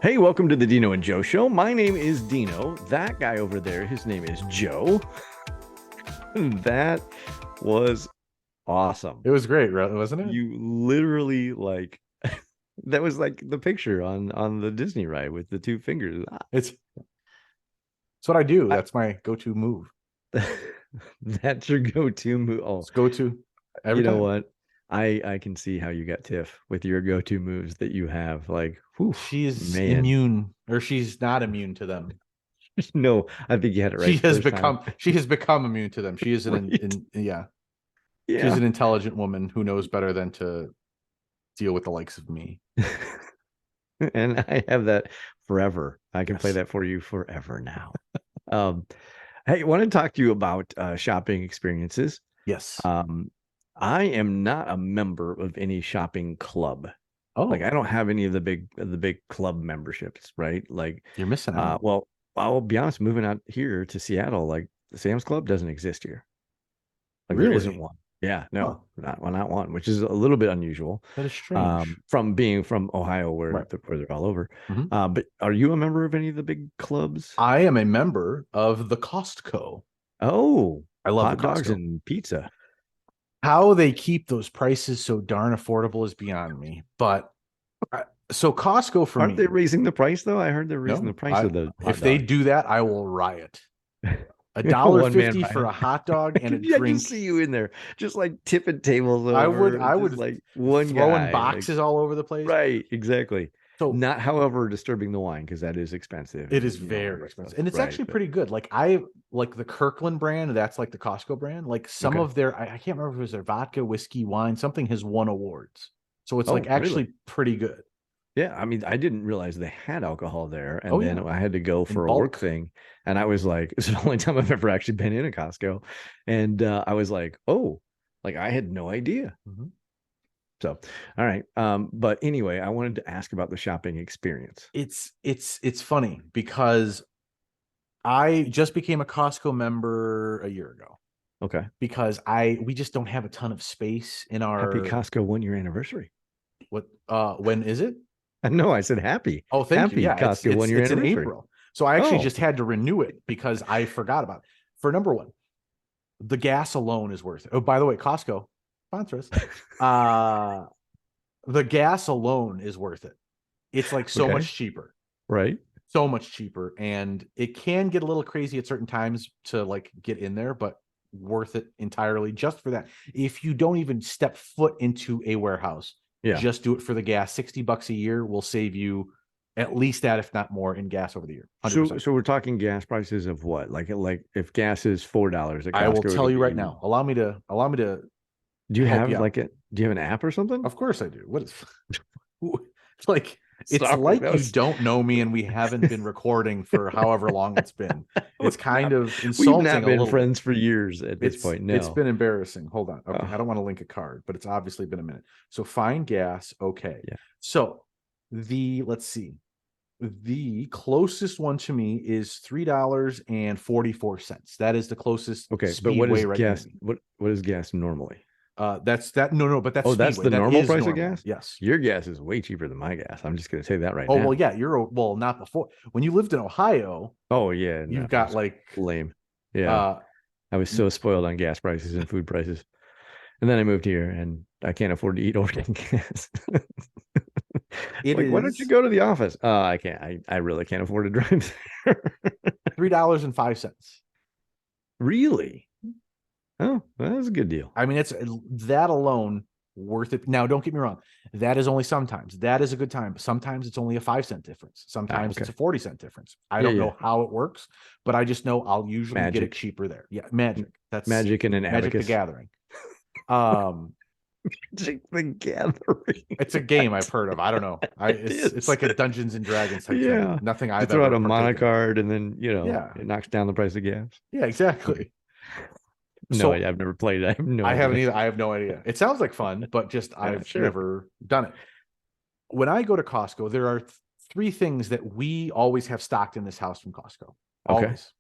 Hey, welcome to the Dino and Joe show. My name is Dino. That guy over there, his name is Joe. That was awesome. It was great, wasn't it? You literally that was like the picture on the Disney ride with the two fingers. It's what I do. I, That's my go-to move. that's your go-to move. Oh, It's go-to every you know time. what? I can see how you got Tiff with your go-to moves that you have. Like, whew, She's man. immune, or she's not immune to them. No, I think you had it right the first time. She has become immune to them. She is Right. yeah. She's Yeah. an intelligent woman who knows better than to deal with the likes of me. And I have that forever. I can play Yes. that for you forever now. Um, hey, I want to talk to you about shopping experiences. Yes. Um, I am not a member of any shopping club. Like I Oh, don't have any of the big club memberships, right? Like, you're missing out. well, I'll be honest, moving out here to Seattle, like the Sam's Club doesn't exist here. Like there isn't Really? one. Yeah, Huh. no, not one, which is a little bit unusual. That is strange. From being from Ohio, where Right. where they're all over. Mhm. But are you a member of any of the big clubs? I am a member of the Costco. Oh, I love the hot dogs Costco. and pizza. How they keep those prices so darn affordable is beyond me. But so Costco for Aren't they me, raising the price though? I heard they're raising the no, price I of the hot if they dog. do that, I will riot. A dollar One man fifty for a riot. hot dog and a I just drink. see you in there, just like tipping tables I would over, I just would like one throwing guy. Like, boxes all over the place. right, exactly. So Not, however, disturbing the wine because that is expensive, it and is all very that stuff. expensive. And it's Right, actually but pretty good. Like I like the Kirkland brand, that's like the Costco brand. Like some okay. of their I can't remember if it was their vodka, whiskey, wine, something has won awards. So it's like Oh, really? actually pretty good. Yeah, I mean, I didn't realize they had alcohol there, Oh and then yeah. I had to go In for a work bulk. thing, and I was like, "It's the only time I've ever actually been in a Costco," and I was like, "Oh, like I had no idea." Mhm. So, all right, but anyway, I wanted to ask about the shopping experience. It's funny because I just became a Costco member a year ago Okay, because we just don't have a ton of space in happy our Costco 1 year anniversary. what when is it? No, I said Oh, thank you. happy Yeah, Costco 1 year it's in anniversary. April. So I actually Oh, just had to renew it because I forgot about it. For number one, the gas alone is worth it. Oh, by the way, Costco sponsor us. Uh the gas alone is worth it. It's like so okay, much cheaper. right. So much cheaper, and it can get a little crazy at certain times to like get in there, but worth it entirely just for that. If you don't even step foot into a warehouse, Yeah. just do it for the gas. $60 a year will save you at least that, if not more, in gas over the year. So, 100%. so we're talking gas prices of what? Like if gas is $4 at I will Costco, it'll tell you right be. now. Allow me to Do you help have you out. like a? Do you have an app or something? Of course I do. What is like it's Sorry, like that you was. don't know me and we haven't been recording for however long it's been. It's We've kind not of we've insulting not a been little bit. friends for years at this point. It's No. been embarrassing. Hold on. Okay, I Oh, don't want to link a card, but it's obviously been a minute. So find gas. Okay. yeah. So let's see. The closest one to me is $3.44. That is the closest Okay, but what Speedway is right near gas? me. What is gas normally? That's that. No, but that's Oh, that's Speedway. the That normal is price of normal. gas? Yes. Your gas is way cheaper than my gas. I'm just gonna say that right Oh well, now. yeah. Well, not before. When you lived in Ohio, Oh yeah, no, you've it got was like lame. Yeah. uh I was so spoiled on gas prices and food prices. And then I moved here and I can't afford to eat or get gas. it Like, why don't you is go to the office? I can't. I really can't afford to drive there. $3.05. Really? Oh, well, that's a good deal. I mean, it's that alone worth it. Now, don't get me wrong. That is only sometimes. That is a good time. Sometimes it's only a 5 cent difference. Ah, Sometimes it's okay. a 40 cent difference. I Yeah, don't yeah. know how it works, but I just know I'll usually get it Magic. cheaper there. Yeah, magic. That's Magic and an Magic the abacus. Gathering. Um, Magic the Gathering. it's a game I've What? heard of. I don't know. It It's is. like a Dungeons and Dragons type thing. Yeah. Nothing You I've throw out ever a mana partaken in. card and then, Yeah, it knocks down the price of gas. yeah, Okay. exactly. No, So I've never played it. I have no I haven't idea. either. I have no idea. It sounds like fun, but just I'm I've sure. never done it. When I go to Costco, there are three things that we always have stocked in this house from Costco. Okay. Always.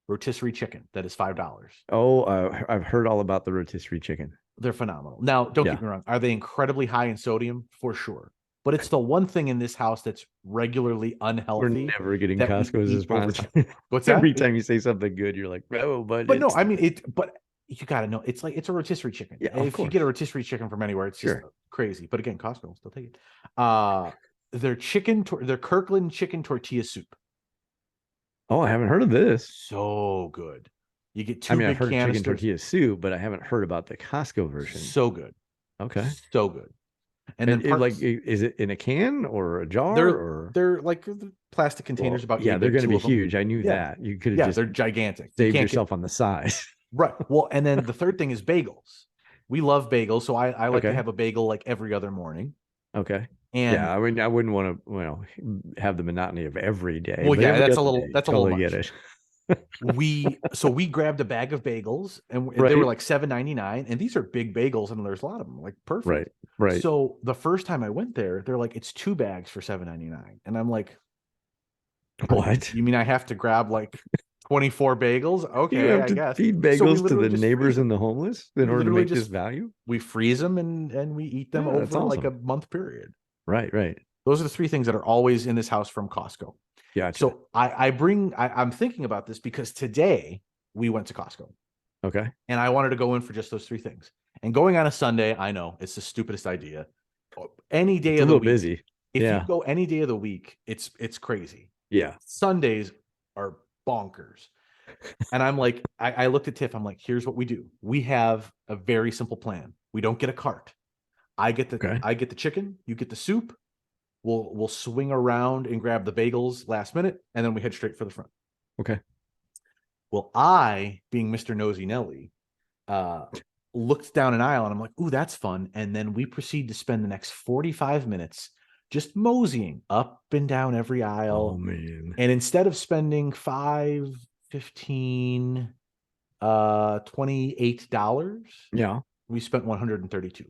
Rotisserie chicken, that is $5. Oh, I've heard all about the rotisserie chicken. They're phenomenal. Now, don't Yeah. get me wrong. Are they incredibly high in sodium? For sure. but it's the one thing in this house that's regularly We're unhealthy never getting that we Costco as a eat over sponsor. time. What's that? Every time you say something good, you're like, oh, But no, it's I mean but you got to know it's like it's a rotisserie chicken. yeah, of If you get a course. rotisserie chicken from anywhere, it's just Sure. crazy. But again, Costco will still take it. Their their Kirkland chicken tortilla soup. Oh, I haven't heard of this. So good. You get I two mean, I've big heard of chicken canisters. tortilla soup, but I haven't heard about the Costco version. So good. Okay. So good. And then And parts is it in a can or a jar they're or? they're like the plastic containers Well, about yeah, yay they're big, going to two be of them. huge. I knew Yeah. that. You could have Yeah, just they're gigantic. You saved can't yourself on the size. right. Well, and then the third thing is bagels. We love bagels, so I like to Okay. have a bagel like every other morning. Okay. And Yeah, I mean, I wouldn't want to, have the monotony of every day, well, but yeah, every other day, that's a little totally get much. it. We grabbed a bag of bagels and they were Right. like $7.99, and these are big bagels and there's a lot of them, like perfect. Right. Right. So the first time I went there, they're like, it's 2 bags for $7.99. And I'm like, What? you mean I have to grab like 24 bagels? You Okay, have I to guess. feed So we bagels to literally the just freeze neighbors them. and the homeless in We order to literally make this just value? we freeze them and we eat them Yeah, that's over like a awesome. month period. Right. Right. Those are the three things that are always in this house from Costco. Gotcha. So I'm thinking about this because today we went to Costco Okay. and I wanted to go in for just those three things. And going on a Sunday, I know it's the stupidest idea. Any day It's a of the little week, busy. if Yeah. you go any day of the week, it's crazy. Yeah. Sundays are bonkers. And I'm like, I looked at Tiff. I'm like, here's what we do. We have a very simple plan. We don't get a cart. I get the chicken. You get the soup. We'll swing around and grab the bagels last minute, and then we head straight for the front. Okay. Well, I, being Mr. Nosy Nelly, looked down an aisle and I'm like, ooh, that's fun. And then we proceed to spend the next 45 minutes just moseying up and down every aisle. Oh man. And instead of spending $5, $15, $28, Yeah. we spent $132.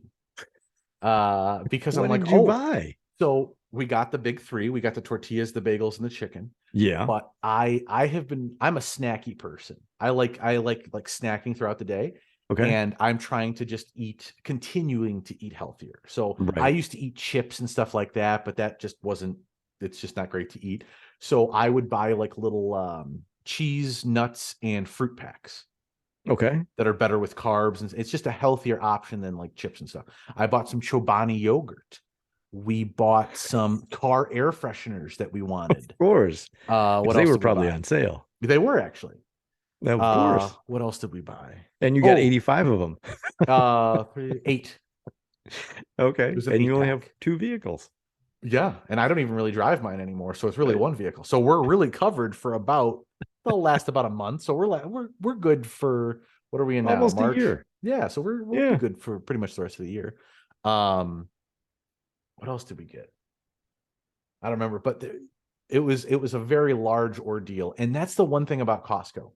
Because What I'm like, did you buy? so we got the big three. We got the tortillas, the bagels, and the chicken. Yeah. But I'm a snacky person. I like snacking throughout the day. Okay. And I'm trying to just continuing to eat healthier. So Right. I used to eat chips and stuff like that, but that just it's just not great to eat. So I would buy like little cheese, nuts, and fruit packs. Okay. That are better with carbs. And it's just a healthier option than like chips and stuff. I bought some Chobani yogurt. We bought some car air fresheners that we wanted. Of course. What they else were did we probably buy? on sale. They were actually. Of course. What else did we buy? And you got 85 of them. 8. Okay. It was an And you only 8-pack. have 2 vehicles. Yeah. And I don't even really drive mine anymore. So it's really one vehicle. So we're really covered for they'll last about a month. So we're good for, what are we in now? Almost March? a year. Yeah. So we'll be good for pretty much the rest of the year. What else did we get? I don't remember, but it was a very large ordeal. And that's the one thing about Costco.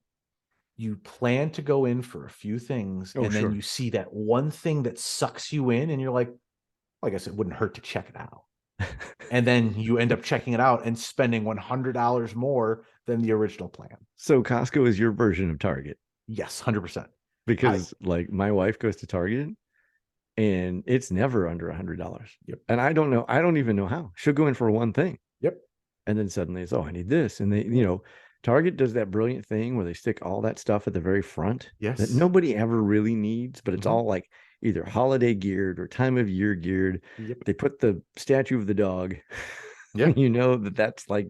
You plan to go in for a few things, and then you see that one thing that sucks you in, and you're like, well, I guess it wouldn't hurt to check it out. And then you end up checking it out and spending $100 more than the original plan. So Costco is your version of Target. Yes, 100%. Because like my wife goes to Target and it's never under $100. Yep. And I don't even know how. She'll go in for one thing. Yep. And then suddenly it's, I need this. And they, Target does that brilliant thing where they stick all that stuff at the very front. Yes. That nobody ever really needs, but it's all like either holiday geared or time of year geared. Yep. They put the statue of the dog. Yeah. That's like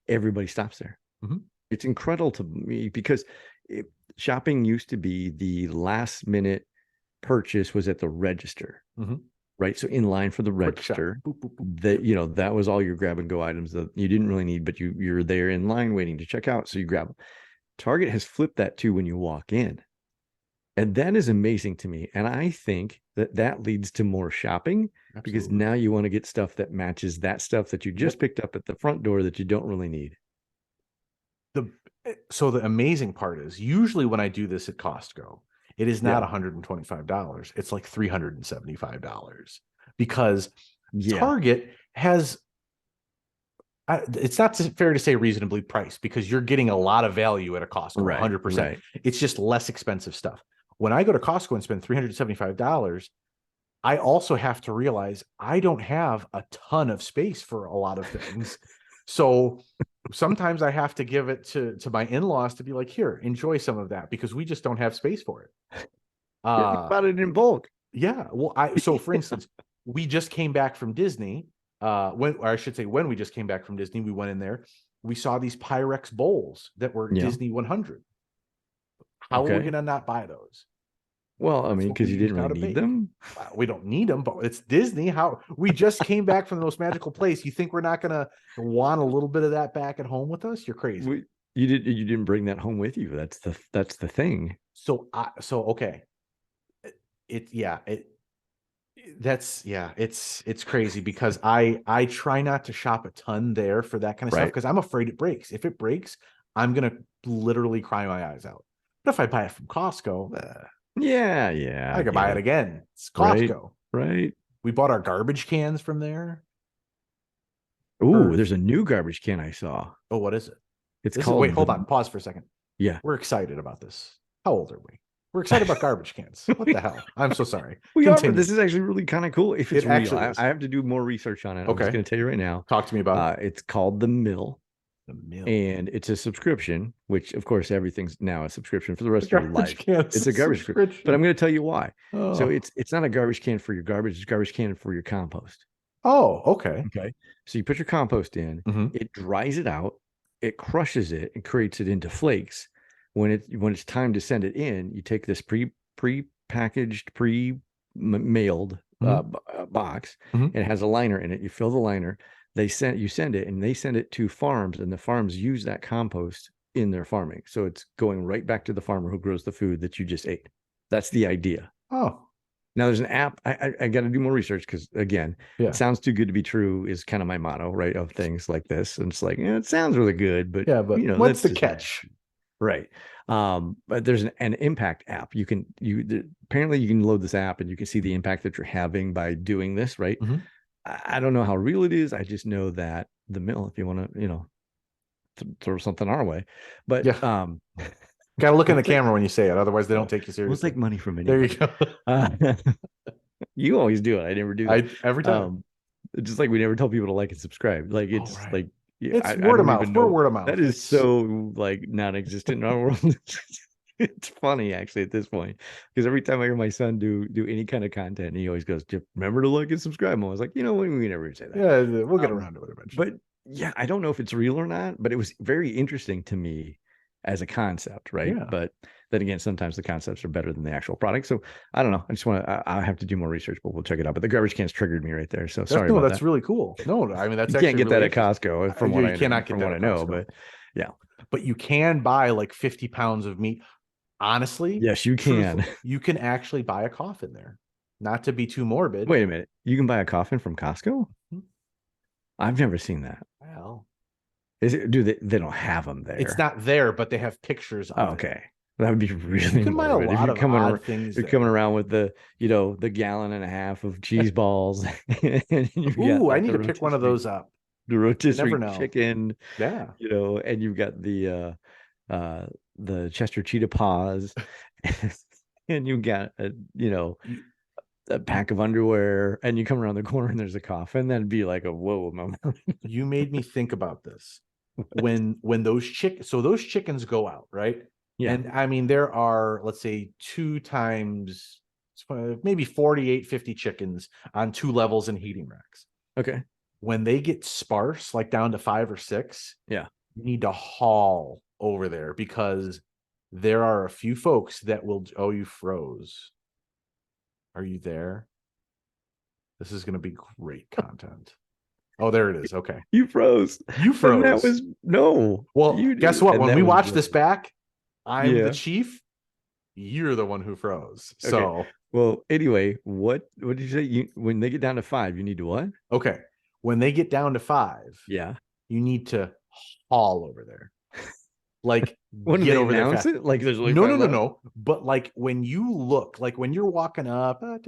everybody stops there. Mm-hmm. It's incredible to me because shopping used to be the last minute purchase was at the register. Mm-hmm. Right. So in line for the register, boop, boop, boop. That was all your grab and go items that you didn't really need, but you're there in line waiting to check out. So you grab them. Target has flipped that too when you walk in. And that is amazing to me. And I think that leads to more shopping. Absolutely. Because now you want to get stuff that matches that stuff that you just picked up at the front door that you don't really need. So the amazing part is usually when I do this at Costco, it is not $125. It's like $375 because Target has, it's not fair to say reasonably priced because you're getting a lot of value at a Costco, 100%. Right. It's just less expensive stuff. When I go to Costco and spend $375, I also have to realize I don't have a ton of space for a lot of things. So sometimes I have to give it to my in-laws to be like, here, enjoy some of that, because we just don't have space for it. Yeah, you bought it in bulk. Yeah. Well, so for instance, we just came back from Disney. When, or I should say, when we just came back from Disney, we went in there. We saw these Pyrex bowls that were Yeah. Disney 100. How are we Okay. going to not buy those? Well, I That's mean, what we because you didn't used really out of need bake. them. We don't need them, but it's Disney. How we just came back from the most magical place. You think we're not going to want a little bit of that back at home with us? You're crazy. You didn't bring that home with you. That's the thing. So okay. It's crazy, because I try not to shop a ton there for that kind of stuff, Right. because I'm afraid it breaks. If it breaks, I'm gonna literally cry my eyes out. But if I buy it from Costco, Yeah, I could buy it again. It's Right. Costco. Right. We bought our garbage cans from there. Ooh, there's a new garbage can I saw. Oh, what is it? It's This is, called wait, hold on, pause for a second. Yeah. We're excited about this. How old are we? We're excited about garbage cans. What the hell? I'm so sorry. We are, but Continue. this is actually really kind of cool. If it's It real, actually is. I have to do more research on it. I'm just Okay. going to tell you right now. Talk to me about It's called The Mill, the mill. and it's a subscription, which of course everything's now a subscription for the rest of your life. It's a garbage subscription, but I'm going to tell you why. Oh. So it's not a garbage can for your garbage; it's a garbage can for your compost. Oh, okay. Okay. So you put your compost in, it dries it out, it crushes it, and creates it into flakes. When it's time to send it in, you take this pre-packaged, pre-mailed box, and it has a liner in it. You fill the liner. You send it, and they send it to farms, and the farms use that compost in their farming. So it's going right back to the farmer who grows the food that you just ate. That's the idea. Oh. Now there's an app. I got to do more research, because again, it sounds too good to be true is kind of my motto, right? Of things like this, and it's like, it sounds really good, but what's the catch? Right. But there's an impact app. Apparently you can load this app and you can see the impact that you're having by doing this, right? I don't know how real it is. I just know that the mill, if you want to, throw something our way, but gotta look in the camera when you say it, otherwise they don't take you seriously. We'll take money from anybody. There you go. You always do it. I never do that. Every time. Just like we never tell people to like and subscribe. Like it's like it's word of mouth. We're word of mouth. That is so like non-existent in our world. It's funny actually at this point, because every time I hear my son do any kind of content, and he always goes, "Remember to like and subscribe." I was like, we never say that. Yeah, we'll get around to it eventually. But yeah, I don't know if it's real or not, but it was very interesting to me as a concept, right? Yeah. But then again, sometimes the concepts are better than the actual product. So I don't know. I just want to. I have to do more research, but we'll check it out. But the garbage cans triggered me right there. So sorry. No, about that's that. really cool. No, I mean that's you can't get that at Costco from what I cannot from get what I know. But yeah, but you can buy like 50 pounds of meat. Honestly, yes, you can. You can actually buy a coffin there. Not to be too morbid. Wait a minute. You can buy a coffin from Costco? I've never seen that. Well, is it? Do they don't have them there? It's not there, but they have pictures of it. Okay. That would be really you can buy a lot of odd things. You're coming around with the gallon and a half of cheese balls. Ooh, I need to pick one of those up. The rotisserie chicken. Yeah. And you've got the Chester cheetah paws, and you got a pack of underwear, and you come around the corner and there's a coffin. That'd be like a whoa moment. You made me think about this. When those chickens go out, right? Yeah. And I mean, there are, let's say, 2 times maybe 48, 50 chickens on 2 levels in heating racks. Okay. When they get sparse, like down to 5 or 6, you need to haul over there, because there are a few folks that will. Oh, you froze. Are you there? This is going to be great content. Oh, there it is. Okay. You froze. You froze. And that was no. Well, guess what? When we watch this back, I'm Yeah. the chief. You're the one who froze. Okay. So, well, anyway, what did you say? When they get down to 5, you need to what? Okay. When they get down to 5, Yeah, you need to haul over there. Like, when get they over there announce fast. it, like there's only No. But like when you look, like when you're walking up, I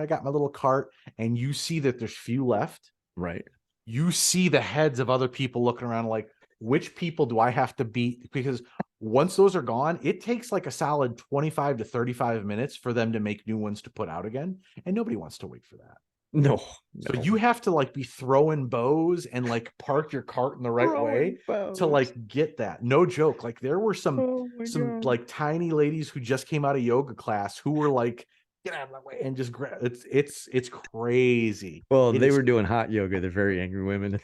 got my little cart, and you see that there's few left. Right. You see the heads of other people looking around, like, which people do I have to beat? Because once those are gone, it takes like a solid 25 to 35 minutes for them to make new ones to put out again. And nobody wants to wait for that. No. So you have to like be throwing bows and like park your cart in the right way to like get that. No joke. Like there were some like tiny ladies who just came out of yoga class who were like, get out of my way and just grab it's crazy. Well, they were doing hot yoga. They're very angry women.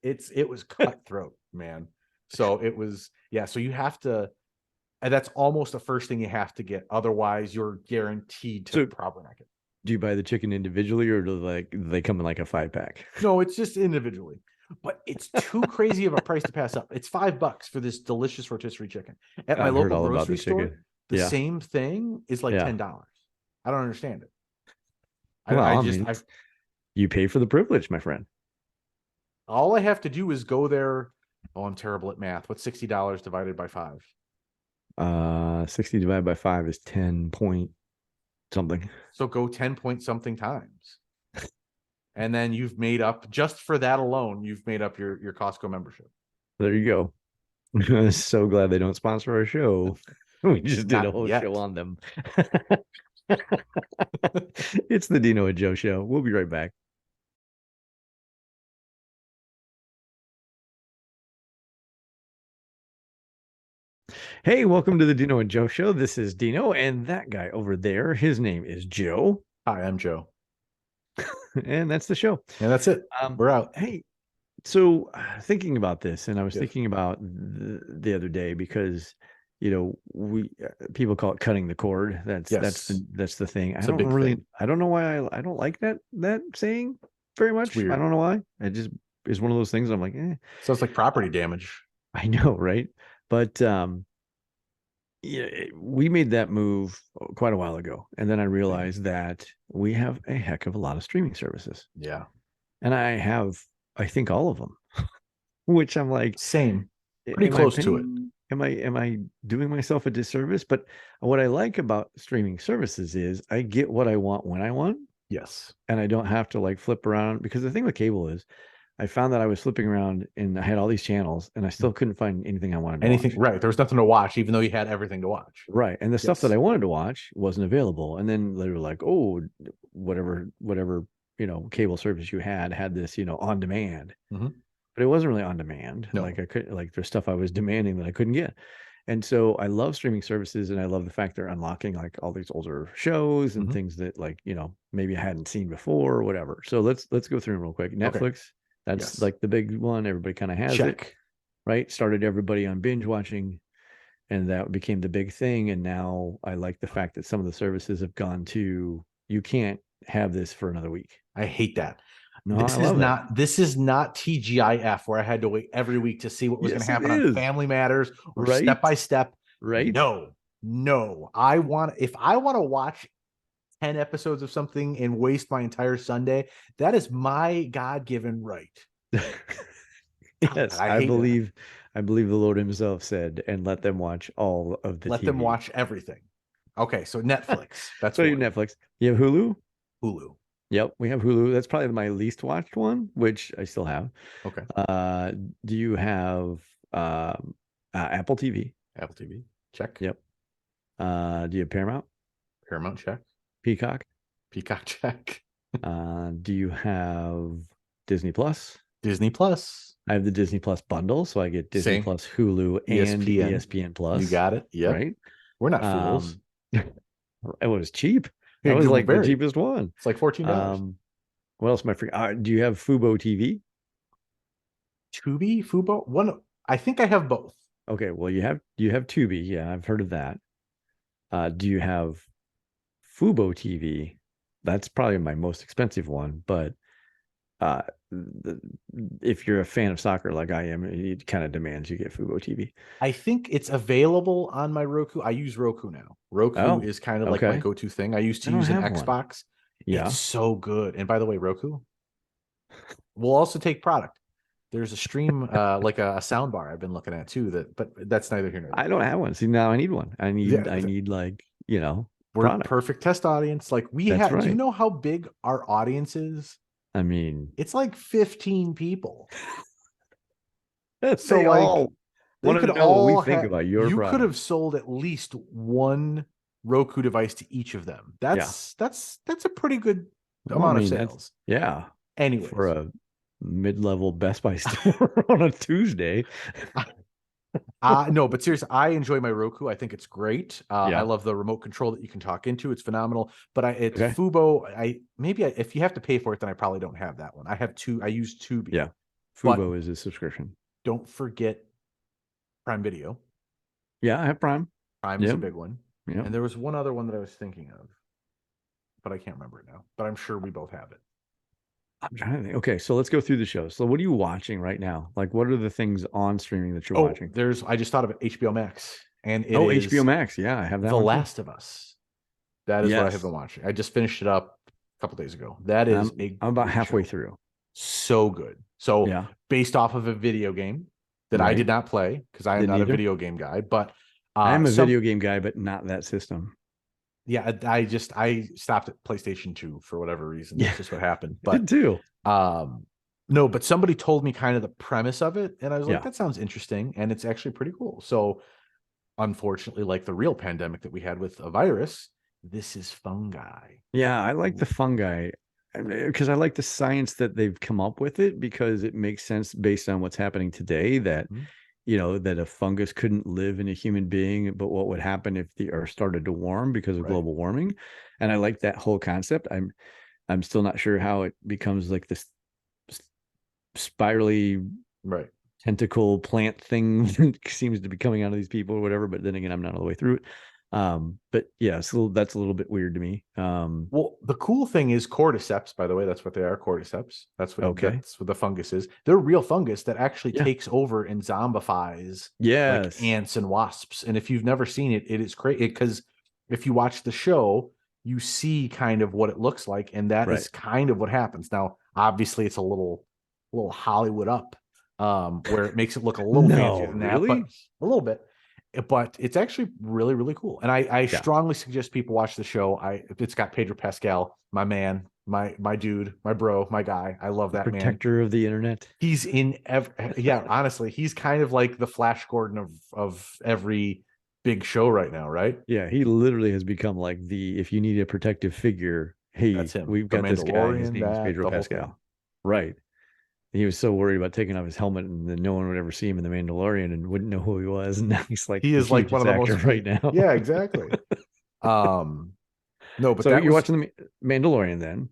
It was cutthroat, man. So it was, yeah. So you have to, and that's almost the first thing you have to get. Otherwise, you're guaranteed to probably not get. Do you buy the chicken individually, or do they come in like a 5-pack? No, it's just individually. But it's too crazy of a price to pass up. It's $5 for this delicious rotisserie chicken. At my local grocery store, the same thing is like $10. I don't understand it. Well, you pay for the privilege, my friend. All I have to do is go there. Oh, I'm terrible at math. What's $60 divided by 5? 60 divided by 5 is 10 point something. So go 10 point something times. And then you've made up, just for that alone, you've made up your Costco membership. There you go. I'm so glad they don't sponsor our show. We just did a whole show on them. It's the Dino and Joe show. We'll be right back. Hey, welcome to the Dino and Joe show. This is Dino, and that guy over there, his name is Joe. Hi, I'm Joe. And that's the show. And that's it. We're out. Hey, so thinking about this, and I was thinking about the other day, because people call it cutting the cord. That's the thing. I don't know why I don't like that saying very much. I don't know why. It just is one of those things I'm like, Sounds like property damage. I know, right? But we made that move quite a while ago, and then I realized that we have a heck of a lot of streaming services. Yeah, and I think all of them, which I'm like, same, pretty close to it. Am I doing myself a disservice? But what I like about streaming services is I get what I want when I want. Yes, and I don't have to like flip around, because the thing with cable is, I found that I was flipping around and I had all these channels and I still couldn't find anything I wanted to watch. Right. There was nothing to watch, even though you had everything to watch. Right. And the stuff that I wanted to watch wasn't available. And then they were like, oh, whatever, cable service you had this, on demand. Mm-hmm. But it wasn't really on demand. No. Like there's stuff I was demanding that I couldn't get. And so I love streaming services, and I love the fact they're unlocking like all these older shows and things that maybe I hadn't seen before or whatever. So let's go through them real quick. Netflix. Okay. That's like the big one. Everybody kind of has it, right? Started everybody on binge watching, and that became the big thing. And now I like the fact that some of the services have gone to, you can't have this for another week. I hate that. No, this is not TGIF, where I had to wait every week to see what was going to happen on Family Matters or Step by Step. Right? No. If I want to watch 10 episodes of something and waste my entire Sunday, that is my God-given right. Yes, I believe the Lord himself said, and let them watch all of the Let them watch everything. Okay, so Netflix. That's so Netflix. You have Hulu? Hulu. Yep, we have Hulu. That's probably my least watched one, which I still have. Okay. Do you have Apple TV? Apple TV. Check. Yep. Do you have Paramount? Paramount, check. Peacock check. Do you have Disney Plus? Disney Plus. I have the Disney Plus bundle, so I get Disney Plus, Hulu, and ESPN Plus. You got it. Yeah. Right. We're not fools. It was cheap. That was like the cheapest one. It's like $14. What else am I forgetting? Do you have Fubo TV? Tubi, Fubo? One. I think I have both. Okay. Well, you have Tubi. Yeah, I've heard of that. Do you have Fubo TV? That's probably my most expensive one, but if you're a fan of soccer like I am, it kind of demands you get Fubo TV. I think it's available on my Roku. I use Roku now. Roku is kind of like my go-to thing. I used to use an Xbox. One. Yeah, it's so good. And by the way, Roku will also take product. There's a stream like a sound bar I've been looking at too. But that's neither here nor there. I don't have one. See, now I need one. I need like we're a perfect test audience. Like we have. Right. Do you know how big our audience is? I mean, it's like 15 people. That's so like They Want could to know what we all think have. about your You could product. have sold at least one Roku device to each of them. Yeah. That's a pretty good Well, I amount of mean, that's sales. yeah. For Anyways, a mid-level Best Buy store on a Tuesday. no, but seriously, I enjoy my Roku. I think it's great. I Yeah. love the remote control that you can talk into. It's phenomenal. But it's Okay. Fubo. If you have to pay for it, then I probably don't have that one. I have two. I use Tubi. Yeah. But Fubo is a subscription. don't forget Prime Video. Yeah, I have Prime. Prime is a Yep. big one. Yep. And there was one other one that I was thinking of, but I can't remember it now. But I'm sure we both have it. I'm trying to think. Okay, so let's go through the shows. So what are you watching right now? Like what are the things on streaming that you're Oh, watching? I just thought of it, HBO Max. And it Oh, is HBO Max. Yeah, I have that The one too. Last of Us. That is what I have Yes. been watching. I just finished it up a couple days ago. That is I'm about great halfway show. through. So good. So Yeah. based off of a video game that I Right. did not play because I am Didn't not a either. video game guy, but I am a video game guy, but not that system. yeah, I stopped at PlayStation 2 for whatever reason. That's just what happened. I did But too. no, but somebody told me kind of the premise of it, and I was like, Yeah. that sounds interesting, and it's actually pretty cool. So unfortunately, like the real pandemic that we had with a virus, this is fungi. Yeah, I like the fungi because I like the science that they've come up with it because it makes sense based on what's happening today that that a fungus couldn't live in a human being, but what would happen if the earth started to warm because of Right. global warming? And I like that whole concept. I'm still not sure how it becomes like this spirally Right. tentacle plant thing that seems to be coming out of these people or whatever. But then again, I'm not all the way through it. But yeah, so that's a little bit weird to me. Well, the cool thing is cordyceps, by the way, that's what they are, cordyceps. That's what the fungus is. They're real fungus that actually takes over and zombifies like ants and wasps. And if you've never seen it, it is crazy because if you watch the show, you see kind of what it looks like, and that is kind of what happens. Now, obviously, it's a little Hollywood up, where it makes it look a little fancier than that, but a little bit. But it's actually really, really cool. And I strongly suggest people watch the show. It's got Pedro Pascal, my man, my dude, my bro, my guy. I love that man. Protector of the internet. He's in honestly, he's kind of like the Flash Gordon of every big show right now, right? Yeah, he literally has become like if you need a protective figure, hey, that's him. We've got this guy. His name is Pedro Pascal. Right. He was so worried about taking off his helmet and then no one would ever see him in The Mandalorian and wouldn't know who he was. And now he's like, he is like one of the most right now. Yeah, exactly. No, but so you're watching The Mandalorian then?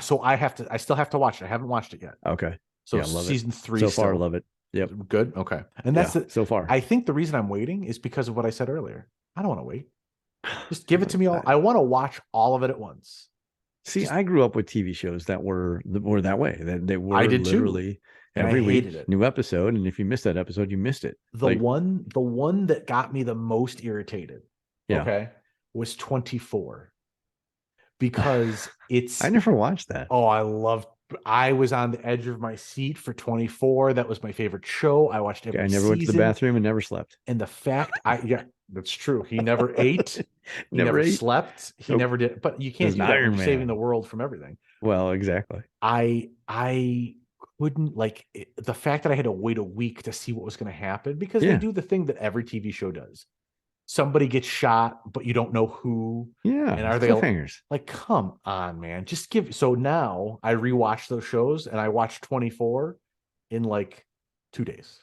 So I still have to watch it. I haven't watched it yet. Okay. So yeah, love season 3 so far, love it. Yep. Good. Okay. And that's so far. I think the reason I'm waiting is because of what I said earlier. I don't want to wait. Just give it to me all. I want to watch all of it at once. See, I grew up with TV shows that were that way. That they were literally every week, new episode, and if you missed that episode, you missed it. The one that got me the most irritated, was 24. Because I never watched that. Oh, I was on the edge of my seat for 24. That was my favorite show. I watched every season. I never went to the bathroom and never slept. And the fact that's true. He never ate. He never slept. He never did. But you can't do that when you're saving the world from everything. Well, exactly. I couldn't the fact that I had to wait a week to see what was going to happen because they do the thing that every TV show does. Somebody gets shot, but you don't know who. Yeah. And are they like, come on, man, just give. So now I rewatch those shows and I watched 24 in like 2 days.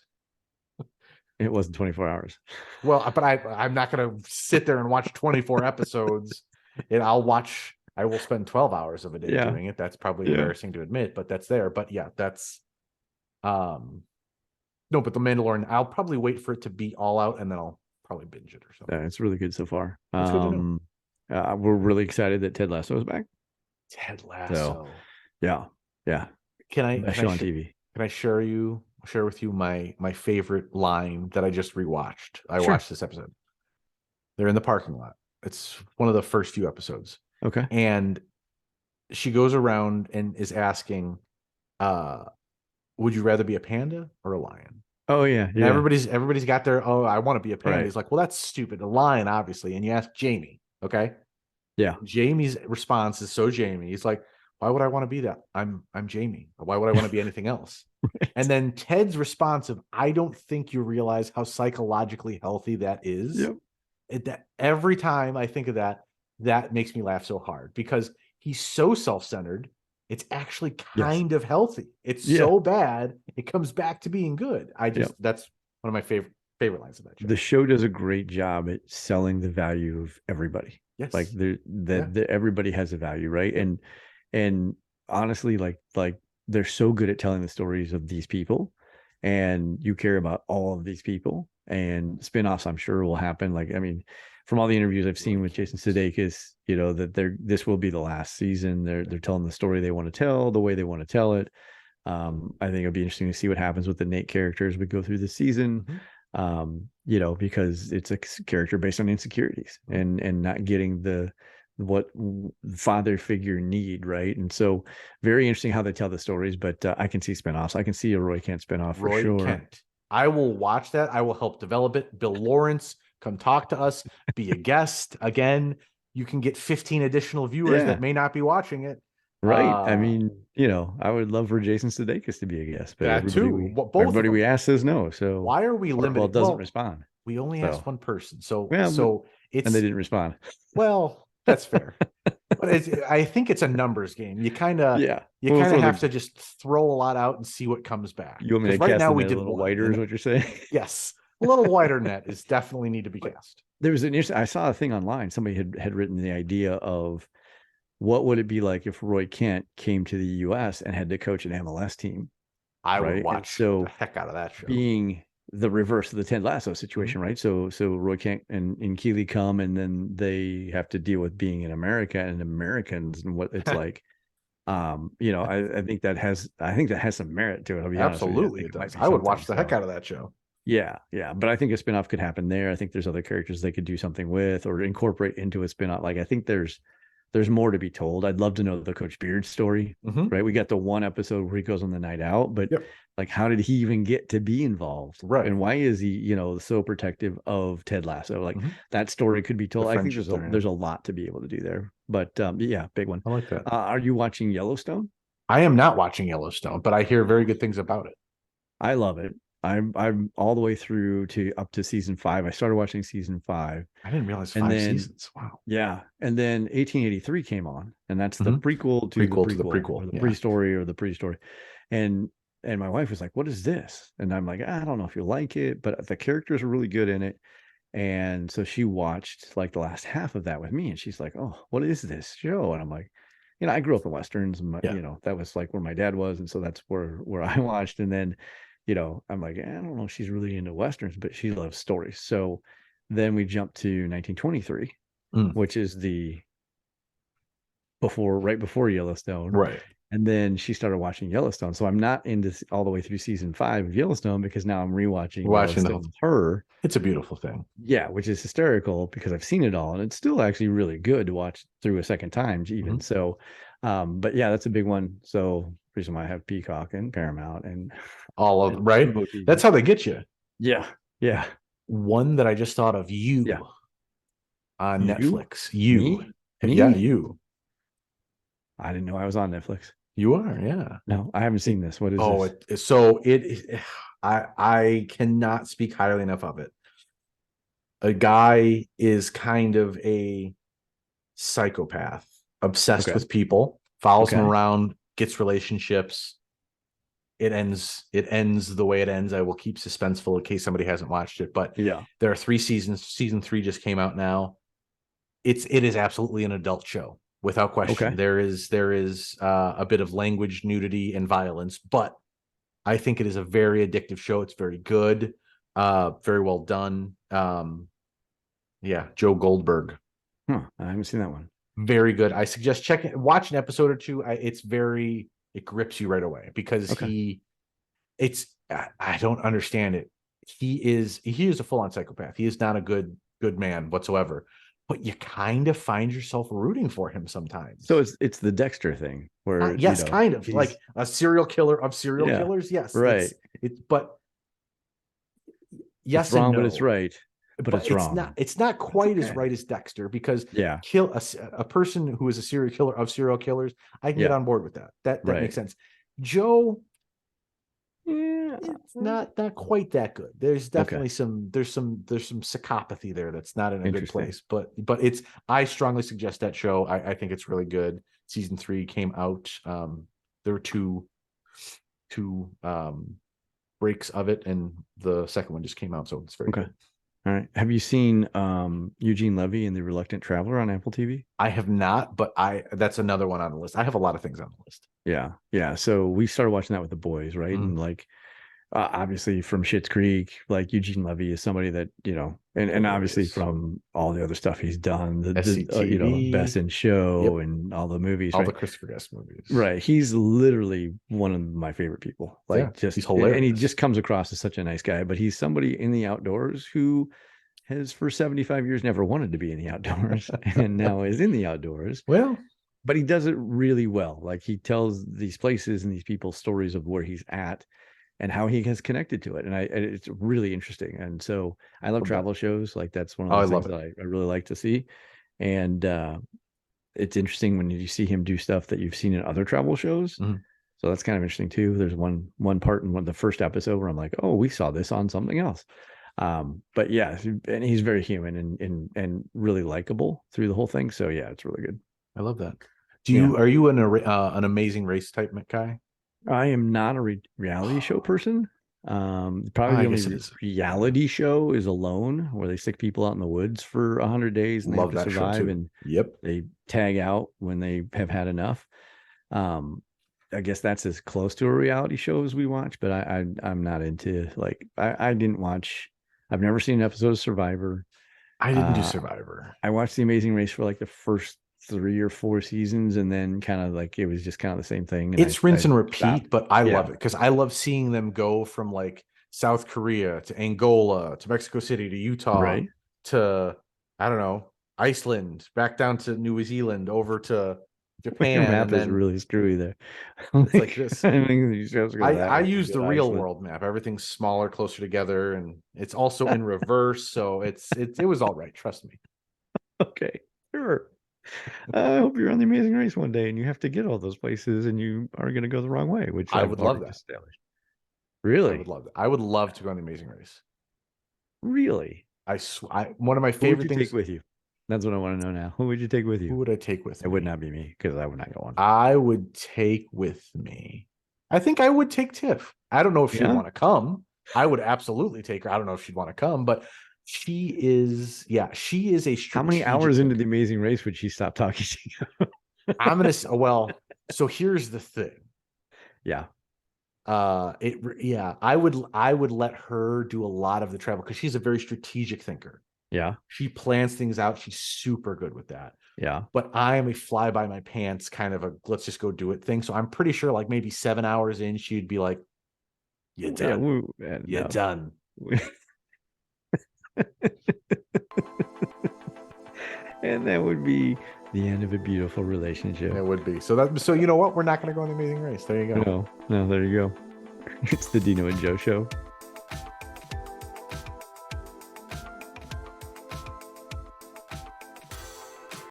It wasn't 24 hours. Well, but I'm not going to sit there and watch 24 episodes. And I will spend 12 hours of a day doing it. That's probably embarrassing to admit, but that's there. But yeah, that's, no, but The Mandalorian, I'll probably wait for it to be all out and then I'll probably binge it or something. Yeah, it's really good so far. That's good to know. We're really excited that Ted Lasso is back. Ted Lasso. So, yeah. Can I show on TV? Can I share with you my favorite line that I just rewatched? I watched this episode. They're in the parking lot. It's one of the first few episodes. Okay. And she goes around and is asking, would you rather be a panda or a lion? Oh yeah. Everybody's got their, I want to be a panda. Right. He's like, well, that's stupid. A lion, obviously. And you ask Jamie, okay? Yeah. Jamie's response is so Jamie. He's like, Why would I want to be that? I'm Jamie. Why would I want to be anything else? Right. And then Ted's response of, I don't think you realize how psychologically healthy that is. Yep. That every time I think of that, that makes me laugh so hard because he's so self-centered. It's actually Yes. kind of healthy. It's Yeah. so bad, it comes back to being good. Yep. That's one of my favorite lines of that show. The show does a great job at selling the value of everybody. Yes. Like everybody has a value, right? And honestly, like they're so good at telling the stories of these people, and you care about all of these people. And spin-offs, I'm sure, will happen. Like, I mean, from all the interviews I've seen with Jason Sudeikis, you know, that this will be the last season. They're telling the story they want to tell, the way they want to tell it. I think it'll be interesting to see what happens with the Nate character as we go through the season. You know, because it's a character based on insecurities and not getting what father figure need, right? And so very interesting how they tell the stories, but I can see spinoffs. I can see a Roy Kent spinoff for Roy sure. Kent. I will watch that. I will help develop it. Bill Lawrence, come talk to us, be a guest. Again, you can get 15 additional viewers that may not be watching it. Right. I mean, you know, I would love for Jason Sudeikis to be a guest, but that everybody we ask says no. So why are we limited? Well, doesn't respond. We only asked one person. So it's and they didn't respond. Well, that's fair. But I think it's a numbers game. You kind of have to just throw a lot out and see what comes back. You want me to cast now we did a little whiter, is what you're saying? Yes, a little wider net is definitely need to be cast. There was I saw a thing online. Somebody had written the idea of what would it be like if Roy Kent came to the U.S. and had to coach an MLS team. I would watch the heck out of that show. Being the reverse of the Ted Lasso situation, right? So Roy Kent and Keeley come, and then they have to deal with being in America and Americans and what it's like. You know, I think that has some merit to it. I'll be absolutely honest with you. It does. I would watch the heck out of that show. Yeah, but I think a spinoff could happen there. I think there's other characters they could do something with or incorporate into a spinoff. Like I think there's more to be told. I'd love to know the Coach Beard story, right? We got the one episode where he goes on the night out, but like, how did he even get to be involved? Right. And why is he, you know, so protective of Ted Lasso? Like that story could be told. I think there's a lot to be able to do there, but yeah, big one. I like that. Are you watching Yellowstone? I am not watching Yellowstone, but I hear very good things about it. I love it. I'm all the way through up to season 5. I started watching season 5. I didn't realize 5 seasons. Wow. Yeah. And then 1883 came on, and that's the prequel to the prequel, or the pre-story or the pre-story. And my wife was like, "What is this?" And I'm like, "I don't know if you'll like it, but the characters are really good in it." And so she watched like the last half of that with me, and she's like, "Oh, what is this show?" And I'm like, you know, I grew up in Westerns, and you know, that was like where my dad was. And so that's where I watched. And then, you know, I'm like, I don't know if she's really into Westerns, but she loves stories. So then we jumped to 1923, which is right before Yellowstone. Right. And then she started watching Yellowstone. So I'm not into all the way through season 5 of Yellowstone because now I'm rewatching Yellowstone with her. It's a beautiful thing. Yeah, which is hysterical because I've seen it all, and it's still actually really good to watch through a second time even. So, but yeah, that's a big one. So reason why I have Peacock and Paramount and all of right. That's how they get you. Yeah. Yeah. One that I just thought of on Netflix. Me? Yeah, you. I didn't know I was on Netflix. You are, yeah. No, I haven't seen this. What is this? I cannot speak highly enough of it. A guy is kind of a psychopath, obsessed with people, follows them around, gets relationships. It ends the way it ends. I will keep suspenseful in case somebody hasn't watched it. But there are 3 seasons. Season 3 just came out now. It is absolutely an adult show. Without question, there is a bit of language, nudity, and violence, but I think it is a very addictive show. It's very good, very well done. Joe Goldberg. I haven't seen that one. Very good. I suggest watch an episode or 2. It grips you right away because I don't understand it. He is a full-on psychopath. He is not a good man whatsoever. But you kind of find yourself rooting for him sometimes. So it's the Dexter thing, where yes, kind of like a serial killer of serial killers. Yes, right. But yes, it's wrong, but it's right. but it's wrong. It's not quite as okay. right as Dexter, because Yeah. kill a person who is a serial killer of serial killers, I can get Yeah. on board with that. That Right. makes sense. Joe, Yeah. it's not quite that good. There's Okay. definitely there's some psychopathy there that's not in a good Interesting. place. But it's I strongly suggest that show. I think it's really good. Season 3 came out. There were two breaks of it, and the second one just came out, so it's very Okay. good. All right. Have you seen Eugene Levy and the Reluctant Traveler on Apple TV? I have not, but that's another one on the list. I have a lot of things on the list. Yeah. Yeah. So we started watching that with the boys, right? Mhm. And like obviously from Schitt's Creek, like Eugene Levy is somebody that, you know, and obviously Hilarious. from all the other stuff he's done, the SCTV, you know, Best in Show, Yep. and all the movies, all right? the Christopher Guest movies. Right. He's literally one of my favorite people. Like, Yeah, just he's hilarious. and he just comes across as such a nice guy, but he's somebody in the outdoors who has for 75 years never wanted to be in the outdoors and now is in the outdoors. Well, But he does it really well. Like, he tells these places and these people's stories of where he's at and how he has connected to it. And it's really interesting. And so I love travel shows. Like, that's one of those things that I really like to see. And it's interesting when you see him do stuff that you've seen in other travel shows. Mm-hmm. So that's kind of interesting too. There's one part in the first episode where I'm like, oh, we saw this on something else. But yeah, and he's very human and really likable through the whole thing. So yeah, it's really good. I love that. Are you an Amazing Race type guy? I am not a reality show person. Probably the only reality show is Alone, where they stick people out in the woods for 100 days and they have to survive, and they tag out when they have had enough. I guess that's as close to a reality show as we watch, but I'm not into, like, I didn't watch. I've never seen an episode of Survivor. I didn't do Survivor. I watched The Amazing Race for like the first 3 or 4 seasons, and then kind of like it was just kind of the same thing. And it's rinse and repeat, stopped. But I love it because I love seeing them go from like South Korea to Angola to Mexico City to Utah, right, to, I don't know, Iceland, back down to New Zealand, over to Japan. Your map is really screwy there. It's like this. I use the real world map. Everything's smaller, closer together, and it's also in reverse. So it was all right. Trust me. Okay, sure. I hope you're on The Amazing Race one day and you have to get all those places and you are going to go the wrong way, which I would love that. Established. Really? I would love that. I would love to go on The Amazing Race. Really? One of my favorite things. Who would you take with you? That's what I want to know now. Who would you take with you? Who would I take with me? It would not be me, because I would not go on. I would take with me. I think I would take Tiff. I don't know if she'd want to come. I would absolutely take her. I don't know if she'd want to come, but she is a How many hours into The Amazing Race would she stop talking to you? So here's the thing. Yeah. I would let her do a lot of the travel because she's a very strategic thinker. Yeah. She plans things out. She's super good with that. Yeah. But I am a fly by my pants kind of a let's just go do it thing. So I'm pretty sure like maybe 7 hours in, she'd be like, "You're done. You're done." And that would be the end of a beautiful relationship. It would be. So you know what? We're not going to go on The Amazing Race. There you go. No, there you go. It's the Dino and Joe show.